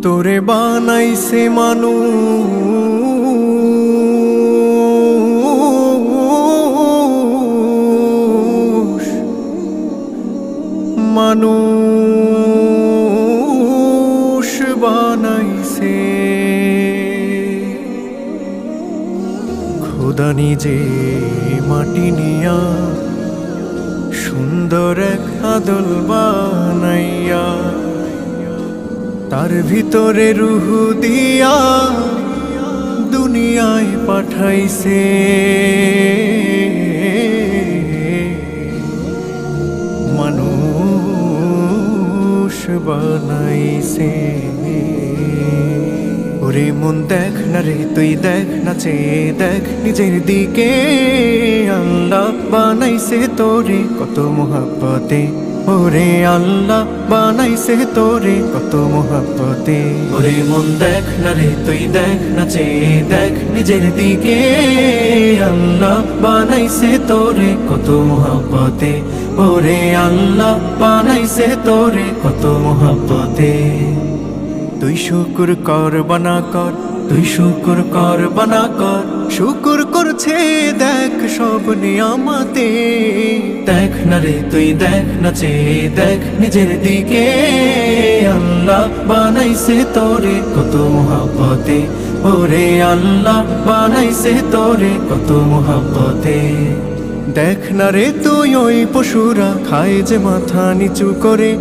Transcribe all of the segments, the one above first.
তোরে বানাইছে মানুষ, মানুষ বানাইছে খোদা নিজে মাটি নিয়া সুন্দর এক আদল বানাইয়া তার ভিতরে রুহ দিয়া দুনিয়ায় পাঠাইছে। মানুষ বানাইছে। ওরে মন দেখ না রে তুই দেখ না চেয়ে দেখ নিজের দিকে, আল্লাহ বানাইছে তোরে কত মোহাব্বতে। ওরে আল্লাহ বানাইছে তোরে কত মোহাব্বতে। ওরে মন দেখ না রে তুই দেখ না চেয়ে দেখ নিজের দিকে, আল্লাহ বানাইছে তোরে কত মোহাব্বতে। ওরে আল্লাহ বানাইছে তোরে কত মোহাব্বতে। তুই শুকুর কর বানা কর, তুই শুকুর কর বানা কর, শুকুর করছে দেখ সব নিয়ামতে। দেখ না রে তুই দেখ না চেয়ে দেখ নিজের দিকে, আল্লাহ বানাইছে তোরে কত মোহাব্বতে। ওরে আল্লাহ বানাইছে তোরে কত মোহাব্বতে। দেখ না রে তুই ওই পশুরা খায় যে মাথা নিচু করে,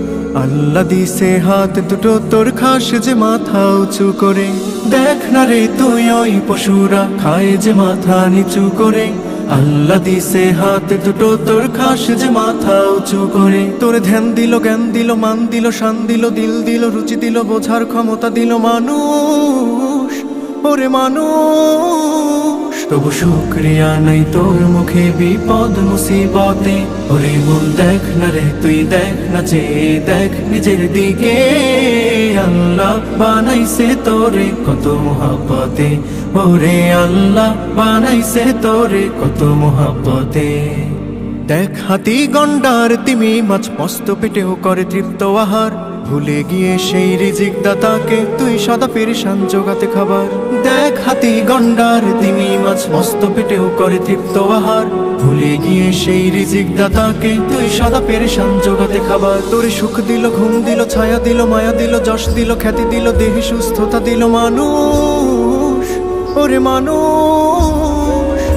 আল্লাহ দিছে হাত দুটো তোর খাস যে মাথা উঁচু করে। দেখ না রে তুই ওই পশুরা খায় যে মাথা নিচু করে, আল্লাহ দিছে হাত দুটো তোর খাস যে মাথা উঁচু করে। তোর ধ্যান দিল জ্ঞান দিল মান দিল শান দিল দিল দিল রুচি দিল বোঝার ক্ষমতা দিল মানুষ। ওরে মানুষ তবু শুকরিয়া নাই তোর মুখে বিপদ মুসিবতে। ওরে মন দেখ না রে তুই দেখ না চেয়ে দেখ নিজের দিকে, আল্লাহ বানাইছে তোরে কত মোহাব্বতে। ওরে আল্লাহ বানাইছে তোরে কত মোহাব্বতে। দেখ হাতি গন্ডার তিমি মাছ মস্ত পেটেও করে তৃপ্ত আহার, ভুলে গিয়ে সেই রিজিক দাতাকে তুই সদা পেরেশান জোগাতে খাবার। দেখ হাতি গন্ডার তিমি মাছ মস্ত পেটেও করে তৃপ্ত আহার, ভুলে গিয়ে সেই রিজিক দাতাকে তুই সদা পেরেশান জোগাতে খাবার। তোরে সুখ দিল ঘুম দিল ছায়া দিল মায়া দিল যশ দিল খ্যাতি দিল দেহে সুস্থতা দিল মানুষ। ওরে মানুষ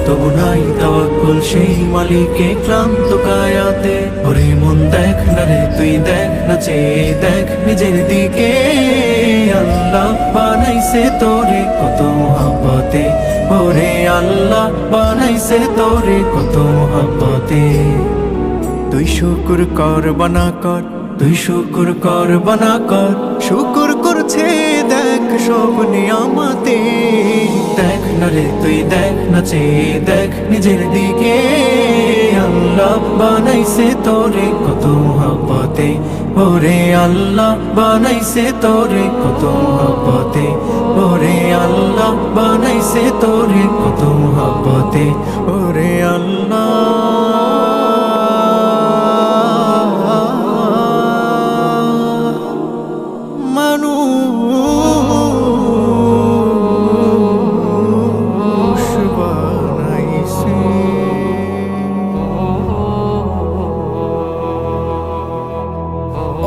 তবু নাই তাওয়াক্কুল সেই মালিকে ক্লান্ত কায়াতে। ওরে মন দেখ না রে তুই দেখ না চেয়ে দেখ নিজের দিকে, আল্লাহ বানাইছে তোরে কত মোহাব্বতে। ওরে আল্লাহ বানাইছে তোরে কত মোহাব্বতে। তুই শুকুর কর বানা কর, তুই শুকুর কর বানা কর, শুকুর করছে দেখ সব নিয়ামতে। দেখ না রে তুই দেখ না চেয়ে দেখ নিজের দিকে, আল্লাহ বানাইছে তোরে কত মোহাব্বতে। ওরে আল্লাহ বানাইছে তোরে কত মোহাব্বতে। ওরে আল্লাহ বানাইছে তোরে কত মোহাব্বতে। ওরে আল্লাহ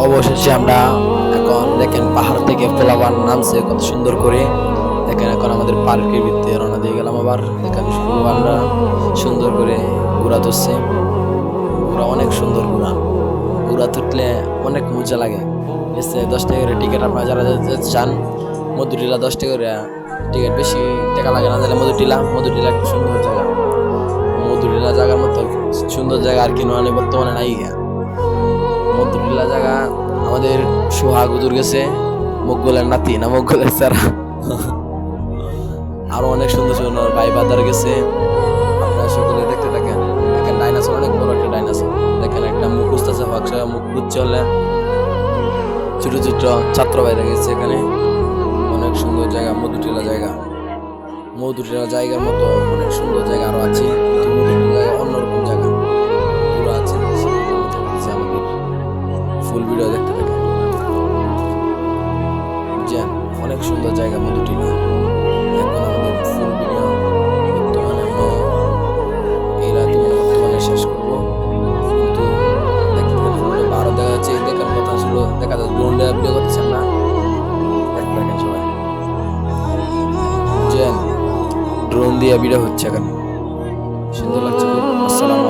অবশেষে আমরা এখন দেখেন পাহাড় থেকে পোলাবান নামছে কত সুন্দর করে। দেখেন এখন আমাদের পার্কের ভিতরে রওনা দিয়ে গেলাম। আবার দেখেন পোলাবানরা সুন্দর করে ঘোড়া ধরছে। ঘোড়া অনেক সুন্দর ঘোড়া, ঘোড়া তুললে অনেক মজা লাগে। 10 টাকা করে টিকিট। আপনারা যারা চান মধুটিলা 10 টাকা করে টিকিট, বেশি টাকা লাগে না। তাহলে মধুটিলা একটা সুন্দর জায়গা। মধুটিলা জায়গার মতো সুন্দর জায়গা আর কি নয় বর্তমানে নাই। মধুটিলা জায়গা আমাদের সোহাগ হুজুর গেছে, মকবুলের নাতি না মকবুলের সারা। আরো অনেক সুন্দর সুন্দর ভাই বাদার গেছে। আপনারা সকলে দেখতে থাকেন। দেখেন ডাইনোসর, অনেক বড় একটা ডাইনোসর। দেখেন একটা মুখ বুঝতেছে, মুখ বুঝছে হলে ছোট ছোট ছাত্র ভাইরা গেছে এখানে। অনেক সুন্দর জায়গা মধুটিলা জায়গা। মধুটিলা জায়গার মতো অনেক সুন্দর জায়গা আরো আছে। মধুটিলা জায়গা অন্যরকম জায়গা পুরো আছে। ফুল ভিডিও দেখতে থাকেন। অনেক সুন্দর জায়গা মধুটিলা। এখন আমাদের ফুল ভিডিও বর্তমানে আমরা এই রাতে বর্তমানে শেষ করবো, কিন্তু দেখতে আরো দেখা যাচ্ছে দেখার কথা ছিল, দেখা যাচ্ছে ড্রোন দিয়ে ভিডিও করতেছেন না, দেখেন সবাই বুঝছেন, ড্রোন দিয়ে ভিডিও হচ্ছে এখন, সুন্দর লাগছে খুব। আসসালামু